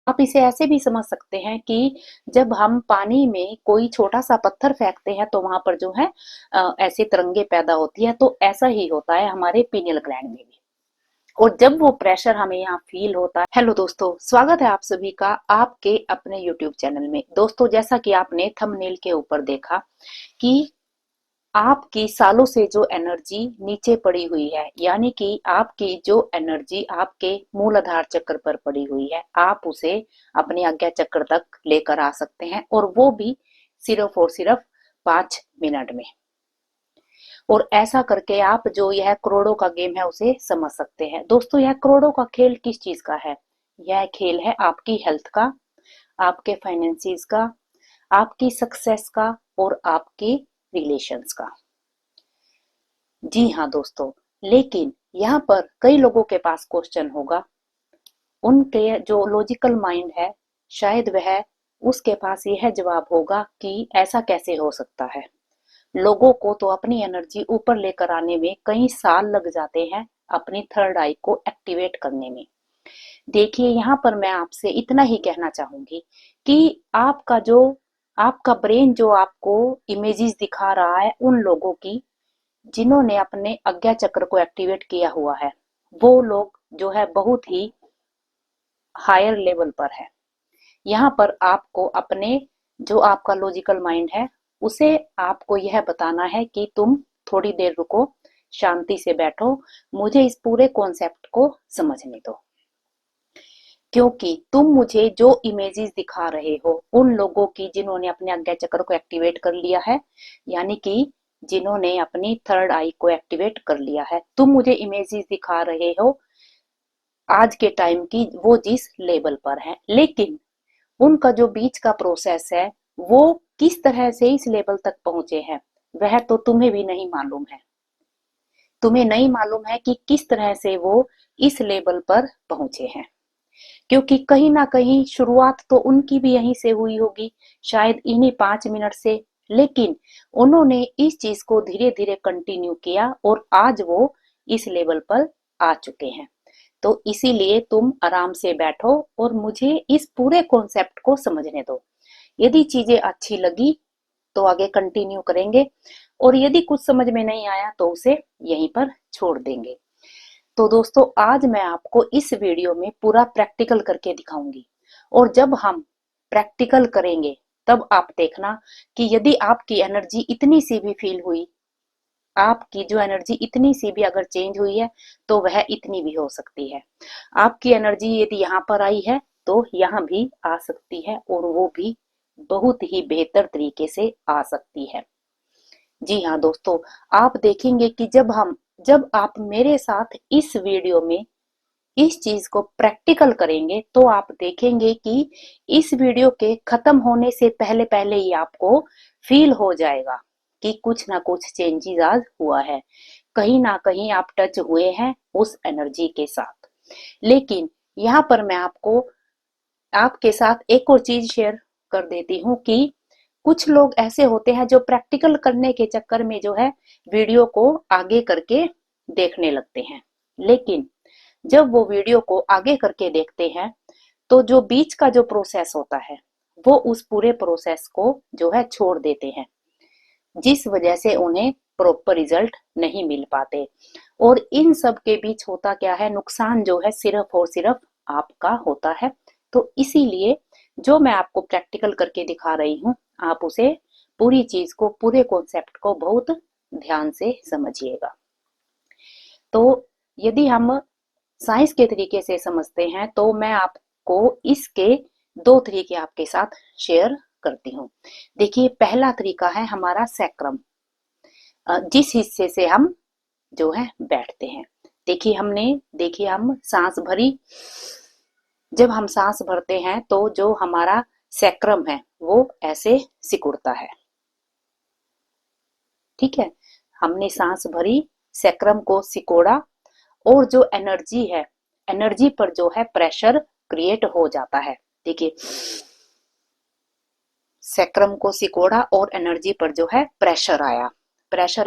आप इसे ऐसे भी समझ सकते हैं कि जब हम पानी में कोई छोटा सा पत्थर फेंकते हैं तो वहां पर जो है ऐसे तरंगे पैदा होती है, तो ऐसा ही होता है हमारे पीनियल ग्लैंड में भी। और जब वो प्रेशर हमें यहाँ फील होता है। हेलो दोस्तों, स्वागत है आप सभी का आपके अपने यूट्यूब चैनल में। दोस्तों, जैसा कि आपने थंबनेल के ऊपर देखा कि आपकी सालों से जो एनर्जी नीचे पड़ी हुई है, यानी कि आपकी जो एनर्जी आपके मूलाधार चक्र पर पड़ी हुई है, आप उसे अपने आज्ञा चक्र तक लेकर आ सकते हैं, और वो भी सिर्फ और सिर्फ 5 मिनट में। और ऐसा करके आप जो यह करोड़ों का गेम है उसे समझ सकते हैं। दोस्तों, यह करोड़ों का खेल किस चीज का है? यह खेल है आपकी हेल्थ का, आपके फाइनेंसिस का, आपकी सक्सेस का, और आपकी रिलेशंस का। जी हाँ दोस्तों, लेकिन यहाँ पर कई लोगों के पास क्वेश्चन होगा। उनके जो लॉजिकल माइंड है, शायद वह उसके पास यह जवाब होगा कि ऐसा कैसे हो सकता है। लोगों को तो अपनी एनर्जी ऊपर लेकर आने में कई साल लग जाते हैं, अपनी थर्ड आई को एक्टिवेट करने में। देखिए, यहाँ पर मैं आपसे इतना ही कहना चाहूंगी कि आपका ब्रेन जो आपको इमेजेस दिखा रहा है उन लोगों की, जिन्होंने अपने आज्ञा चक्र को एक्टिवेट किया हुआ है, वो लोग जो है बहुत ही हायर लेवल पर है। यहाँ पर आपको अपने जो आपका लॉजिकल माइंड है, उसे आपको यह बताना है कि तुम थोड़ी देर रुको, शांति से बैठो, मुझे इस पूरे कॉन्सेप्ट को समझने दो। क्योंकि तुम मुझे जो इमेजेस दिखा रहे हो उन लोगों की जिन्होंने अपने आज्ञा चक्र को एक्टिवेट कर लिया है, यानी कि जिन्होंने अपनी थर्ड आई को एक्टिवेट कर लिया है, तुम मुझे इमेजेस दिखा रहे हो आज के टाइम की, वो जिस लेवल पर है। लेकिन उनका जो बीच का प्रोसेस है, वो किस तरह से इस लेवल तक पहुंचे हैं, वह तो तुम्हें भी नहीं मालूम है। तुम्हें नहीं मालूम है कि किस तरह से वो इस लेवल पर पहुंचे हैं, क्योंकि कहीं ना कहीं शुरुआत तो उनकी भी यहीं से हुई होगी, शायद इन्हीं 5 मिनट से। लेकिन उन्होंने इस चीज को धीरे धीरे कंटिन्यू किया और आज वो इस लेवल पर आ चुके हैं। तो इसीलिए तुम आराम से बैठो और मुझे इस पूरे कॉन्सेप्ट को समझने दो। यदि चीजें अच्छी लगी तो आगे कंटिन्यू करेंगे, और यदि कुछ समझ में नहीं आया तो उसे यहीं पर छोड़ देंगे। तो दोस्तों, आज मैं आपको इस वीडियो में पूरा प्रैक्टिकल करके दिखाऊंगी, और जब हम प्रैक्टिकल करेंगे तब आप देखना कि यदि आपकी एनर्जी इतनी सी भी फील हुई, आपकी जो एनर्जी इतनी सी भी अगर चेंज हुई है, तो वह इतनी भी हो सकती है। आपकी एनर्जी यदि यहाँ पर आई है तो यहाँ भी आ सकती है, और वो भी बहुत ही बेहतर तरीके से आ सकती है। जी हाँ दोस्तों, आप देखेंगे कि जब आप मेरे साथ इस वीडियो में इस चीज को प्रैक्टिकल करेंगे, तो आप देखेंगे कि इस वीडियो के खत्म होने से पहले पहले ही आपको फील हो जाएगा कि कुछ ना कुछ चेंजेस आज हुआ है, कहीं ना कहीं आप टच हुए हैं उस एनर्जी के साथ। लेकिन यहाँ पर मैं आपके साथ एक और चीज शेयर कर देती हूँ कि कुछ लोग ऐसे होते हैं जो प्रैक्टिकल करने के चक्कर में जो है वीडियो को आगे करके देखने लगते हैं। लेकिन जब वो वीडियो को आगे करके देखते हैं, तो जो बीच का जो प्रोसेस होता है, वो उस पूरे प्रोसेस को जो है छोड़ देते हैं, जिस वजह से उन्हें प्रॉपर रिजल्ट नहीं मिल पाते। और इन सब के बीच होता क्या है, नुकसान जो है सिर्फ और सिर्फ आपका होता है। तो इसीलिए जो मैं आपको प्रैक्टिकल करके दिखा रही हूँ, आप उसे पूरी चीज को, पूरे कॉन्सेप्ट को बहुत ध्यान से समझिएगा। तो यदि हम साइंस के तरीके से समझते हैं, तो मैं आपको इसके दो तरीके आपके साथ शेयर करती हूँ। देखिए, पहला तरीका है हमारा सैक्रम, जिस हिस्से से हम जो है बैठते हैं। देखिए हम सांस भरी, जब हम सांस भरते हैं तो जो हमारा सैक्रम है वो ऐसे सिकुड़ता है। ठीक है, हमने सांस भरी, सैक्रम को सिकोड़ा, और जो एनर्जी है, एनर्जी पर जो है प्रेशर क्रिएट हो जाता है। देखिए, सैक्रम को सिकोड़ा और एनर्जी पर जो है प्रेशर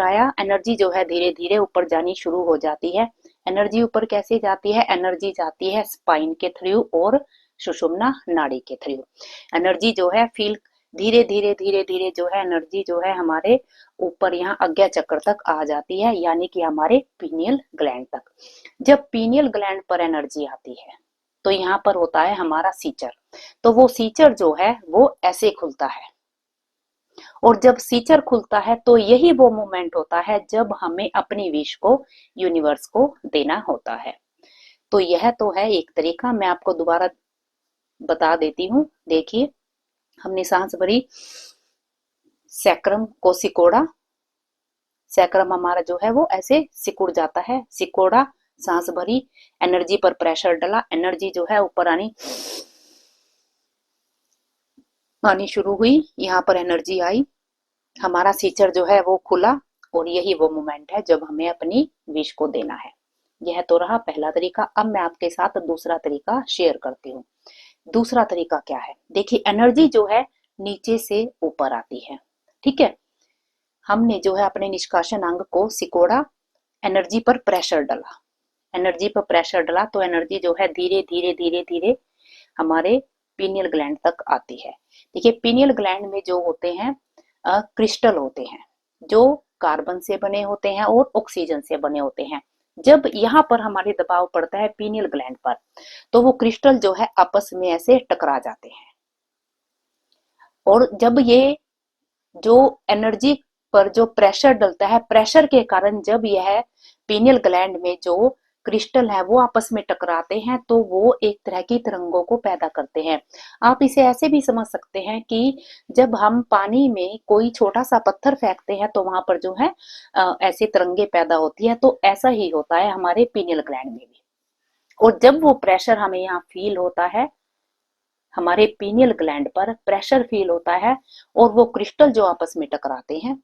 आया, एनर्जी जो है धीरे धीरे ऊपर जानी शुरू हो जाती है। एनर्जी ऊपर कैसे जाती है? एनर्जी जाती है स्पाइन के थ्रू और सुषुम्ना नाड़ी के थ्रू एनर्जी जो है फील धीरे धीरे धीरे धीरे जो है एनर्जी जो है हमारे ऊपर यहाँ आज्ञा चक्र तक आ जाती है, यानी कि हमारे पीनियल ग्लैंड तक। जब पीनियल ग्लैंड पर एनर्जी आती है तो यहाँ पर होता है हमारा सीचर। तो वो सीचर जो है वो ऐसे खुलता है, और जब सीचर खुलता है तो यही वो मोमेंट होता है जब हमें अपनी विश को यूनिवर्स को देना होता है। तो यह तो है एक तरीका, मैं आपको दोबारा बता देती हूँ। देखिए, हमने सांस भरी, सैक्रम को सिकोड़ा, सैक्रम हमारा जो है वो ऐसे सिकुड़ जाता है, सिकोड़ा, सांस भरी, एनर्जी पर प्रेशर डाला, एनर्जी जो है ऊपर आनी शुरू हुई, यहाँ पर एनर्जी आई, हमारा सीचर जो है वो खुला, और यही वो मोमेंट है जब हमें अपनी विश को देना है। यह तो रहा पहला तरीका। अब मैं आपके साथ दूसरा तरीका शेयर करती हूँ। दूसरा तरीका क्या है? देखिए, एनर्जी जो है नीचे से ऊपर आती है, ठीक है। हमने जो है अपने निष्कासन अंग को सिकोड़ा, एनर्जी पर प्रेशर डाला, एनर्जी पर प्रेशर डाला तो एनर्जी जो है धीरे धीरे धीरे धीरे हमारे पीनियल ग्लैंड तक आती है। देखिए, पीनियल ग्लैंड में जो होते हैं क्रिस्टल होते हैं, जो कार्बन से बने होते हैं और ऑक्सीजन से बने होते हैं। जब यहाँ पर हमारे दबाव पड़ता है पीनियल ग्लैंड पर, तो वो क्रिस्टल जो है आपस में ऐसे टकरा जाते हैं, और जब ये जो एनर्जी पर जो प्रेशर डलता है, प्रेशर के कारण जब यह पीनियल ग्लैंड में जो क्रिस्टल है वो आपस में टकराते हैं, तो वो एक तरह की तरंगों को पैदा करते हैं। आप इसे ऐसे भी समझ सकते हैं कि जब हम पानी में कोई छोटा सा पत्थर फेंकते हैं तो वहां पर जो है ऐसे तरंगे पैदा होती है, तो ऐसा ही होता है हमारे पीनियल ग्लैंड में भी। और जब वो प्रेशर हमें यहाँ फील होता है, हमारे पीनियल ग्लैंड पर प्रेशर फील होता है, और वो क्रिस्टल जो आपस में टकराते हैं,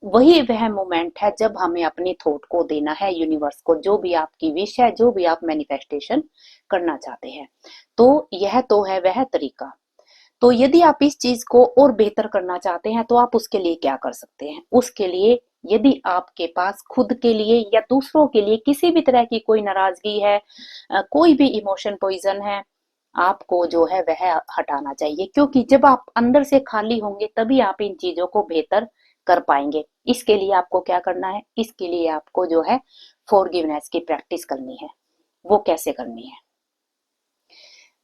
वही वह मोमेंट है जब हमें अपनी थॉट को देना है यूनिवर्स को, जो भी आपकी विश है, जो भी आप मैनिफेस्टेशन करना चाहते हैं। तो यह तो है वह तरीका। तो यदि आप इस चीज को और बेहतर करना चाहते हैं तो आप उसके लिए क्या कर सकते हैं? उसके लिए, यदि आपके पास खुद के लिए या दूसरों के लिए किसी भी तरह की कोई नाराजगी है, कोई भी इमोशन पॉइजन है, आपको जो है वह हटाना चाहिए, क्योंकि जब आप अंदर से खाली होंगे तभी आप इन चीजों को बेहतर कर पाएंगे। इसके लिए आपको क्या करना है? इसके लिए आपको जो है फॉरगिवनेस की प्रैक्टिस करनी है। वो कैसे करनी है?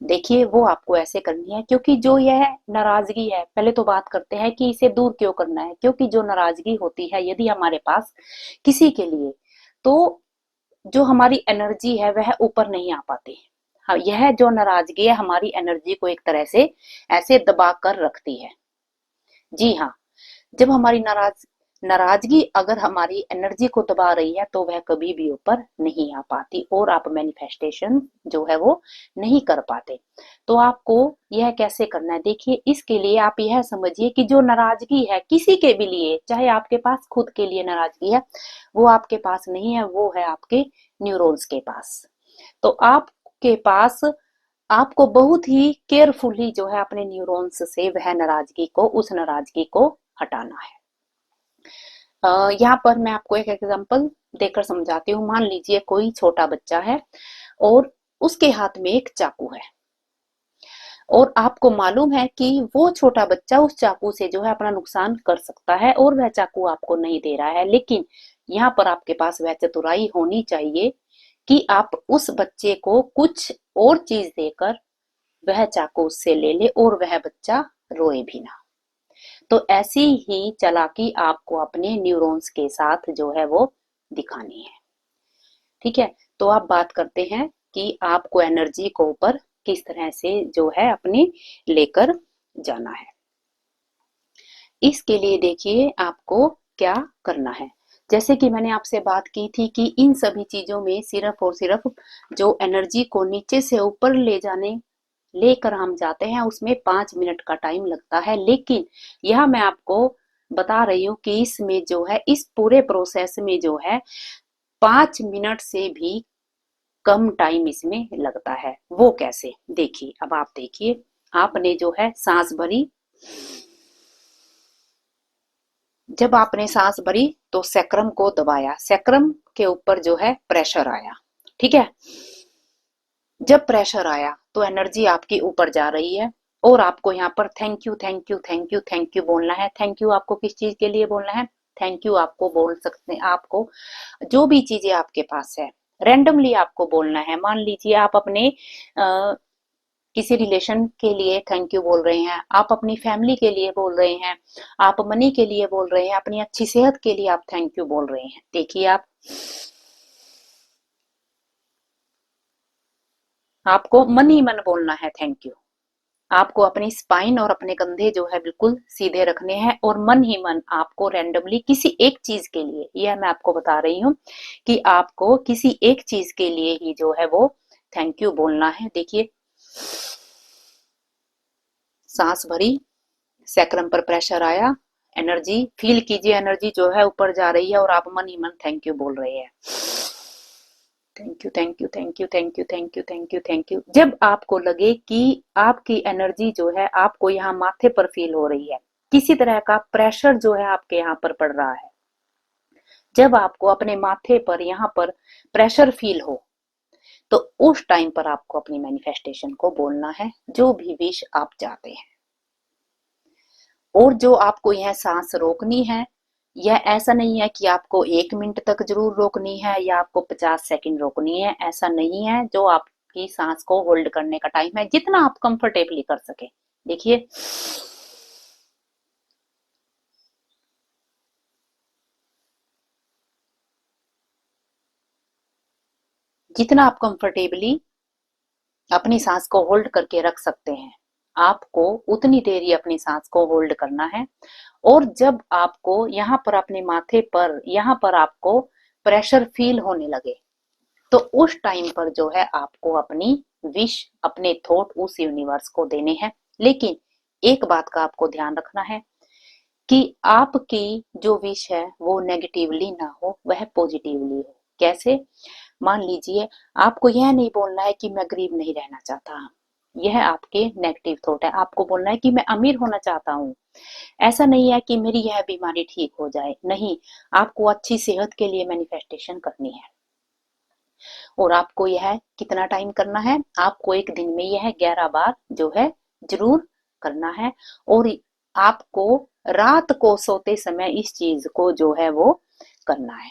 देखिए, वो आपको ऐसे करनी है, क्योंकि जो यह नाराजगी है, पहले तो बात करते हैं कि इसे दूर क्यों करना है। क्योंकि जो नाराजगी होती है यदि हमारे पास किसी के लिए, तो जो हमारी एनर्जी है वह ऊपर नहीं आ पाती। हाँ, यह जो नाराजगी है हमारी एनर्जी को एक तरह से ऐसे दबा कर रखती है। जी हाँ, जब हमारी नाराजगी अगर हमारी एनर्जी को दबा रही है तो वह कभी भी ऊपर नहीं आ पाती, और आप मैनिफेस्टेशन जो है वो नहीं कर पाते। तो आपको यह कैसे करना है? देखिए, इसके लिए आप यह समझिए कि जो नाराजगी है किसी के भी लिए, चाहे आपके पास खुद के लिए नाराजगी है, वो आपके पास नहीं है, वो है आपके न्यूरॉन्स के पास। तो आपके पास, आपको बहुत ही केयरफुली जो है अपने न्यूरॉन्स से वह नाराजगी को, उस नाराजगी को हटाना है। यहाँ पर मैं आपको एक एग्जांपल देकर समझाती हूँ। मान लीजिए कोई छोटा बच्चा है और उसके हाथ में एक चाकू है, और आपको मालूम है कि वो छोटा बच्चा उस चाकू से जो है अपना नुकसान कर सकता है, और वह चाकू आपको नहीं दे रहा है। लेकिन यहाँ पर आपके पास वह चतुराई होनी चाहिए कि आप उस बच्चे को कुछ और चीज देकर वह चाकू उससे ले ले, और वह बच्चा रोए भी ना। तो ऐसी ही चालाकी आपको अपने न्यूरॉन्स के साथ जो है वो दिखानी है। ठीक है, तो आप बात करते हैं कि आपको एनर्जी को ऊपर किस तरह से जो है अपनी लेकर जाना है। इसके लिए देखिए आपको क्या करना है। जैसे कि मैंने आपसे बात की थी कि इन सभी चीजों में सिर्फ और सिर्फ जो एनर्जी को नीचे से ऊपर लेकर हम जाते हैं, उसमें 5 मिनट का टाइम लगता है। लेकिन यह मैं आपको बता रही हूँ कि इसमें जो है, इस पूरे प्रोसेस में जो है 5 मिनट से भी कम टाइम इसमें लगता है। वो कैसे? देखिए, अब आप देखिए, आपने जो है सांस भरी, जब आपने सांस भरी तो सैक्रम को दबाया, सैक्रम के ऊपर जो है प्रेशर आया। ठीक है, जब प्रेशर आया तो एनर्जी आपकी ऊपर जा रही है और आपको यहाँ पर thank you thank you thank you thank you बोलना है। थैंक यू आपको किस चीज के लिए बोलना है? थैंक यू आपको बोल सकते हैं, आपको जो भी चीजें आपके पास है रैंडमली आपको बोलना है। मान लीजिए आप अपने किसी रिलेशन के लिए थैंक यू बोल रहे हैं, आप अपनी फैमिली के लिए बोल रहे हैं, आप मनी के लिए बोल रहे हैं, अपनी अच्छी सेहत के लिए आप थैंक यू बोल रहे हैं। देखिए आपको मन ही मन बोलना है थैंक यू। आपको अपनी स्पाइन और अपने कंधे जो है बिल्कुल सीधे रखने हैं और मन ही मन आपको रैंडमली किसी एक चीज के लिए, यह मैं आपको बता रही हूँ कि आपको किसी एक चीज के लिए ही जो है वो थैंक यू बोलना है। देखिए सांस भरी, सैक्रम पर प्रेशर आया, एनर्जी फील कीजिए, एनर्जी जो है ऊपर जा रही है और आप मन ही मन थैंक यू बोल रहे हैं। Thank you thank you thank you thank you thank you thank you thank you. जब आपको लगे कि आपकी एनर्जी जो है आपको यहाँ माथे पर फील हो रही है, किसी तरह का प्रेशर जो है आपके यहाँ पर पड़ रहा है, जब आपको अपने माथे पर यहाँ पर प्रेशर फील हो तो उस टाइम पर आपको अपनी मैनिफेस्टेशन को बोलना है, जो भी विश आप चाहते हैं। और जो आपको यह सांस रोकनी है, यह ऐसा नहीं है कि आपको 1 मिनट तक जरूर रोकनी है या आपको 50 सेकंड रोकनी है, ऐसा नहीं है। जो आपकी सांस को होल्ड करने का टाइम है, जितना आप कंफर्टेबली कर सके। देखिए जितना आप कंफर्टेबली अपनी सांस को होल्ड करके रख सकते हैं, आपको उतनी देर ही अपनी सांस को होल्ड करना है। और जब आपको यहाँ पर अपने माथे पर यहाँ पर आपको प्रेशर फील होने लगे तो उस टाइम पर जो है आपको अपनी विश, अपने थॉट उस यूनिवर्स को देने हैं। लेकिन एक बात का आपको ध्यान रखना है कि आपकी जो विश है वो नेगेटिवली ना हो, वह पॉजिटिवली हो। कैसे? मान लीजिए आपको यह नहीं बोलना है कि मैं गरीब नहीं रहना चाहता, यह आपके नेगेटिव थॉट है। आपको बोलना है कि मैं अमीर होना चाहता हूँ। ऐसा नहीं है कि मेरी यह बीमारी ठीक हो जाए, नहीं, आपको अच्छी सेहत के लिए मैनिफेस्टेशन करनी है। और आपको यह कितना टाइम करना है? आपको एक दिन में यह 11 बार जो है जरूर करना है। और आपको रात को सोते समय इस चीज को जो है वो करना है।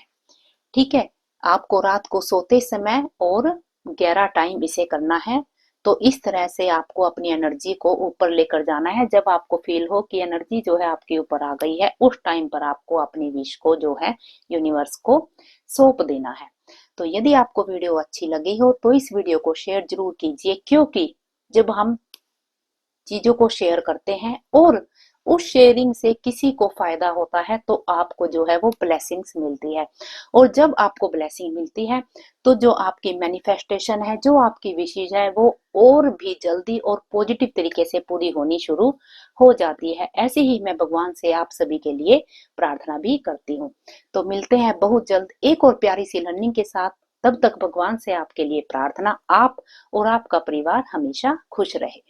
ठीक है, आपको रात को सोते समय और 11 टाइम इसे करना है। तो इस तरह से आपको अपनी एनर्जी को ऊपर लेकर जाना है। जब आपको फील हो कि एनर्जी जो है आपके ऊपर आ गई है, उस टाइम पर आपको अपनी विश को जो है यूनिवर्स को सौंप देना है। तो यदि आपको वीडियो अच्छी लगी हो तो इस वीडियो को शेयर जरूर कीजिए, क्योंकि जब हम चीजों को शेयर करते हैं और उस शेयरिंग से किसी को फायदा होता है तो आपको जो है वो ब्लेसिंग्स मिलती है। और जब आपको ब्लेसिंग मिलती है तो जो आपकी मैनिफेस्टेशन है, जो आपकी विशेष है, वो और भी जल्दी और पॉजिटिव तरीके से पूरी होनी शुरू हो जाती है। ऐसे ही मैं भगवान से आप सभी के लिए प्रार्थना भी करती हूँ। तो मिलते हैं बहुत जल्द एक और प्यारी सी लर्निंग के साथ। तब तक भगवान से आपके लिए प्रार्थना, आप और आपका परिवार हमेशा खुश रहे।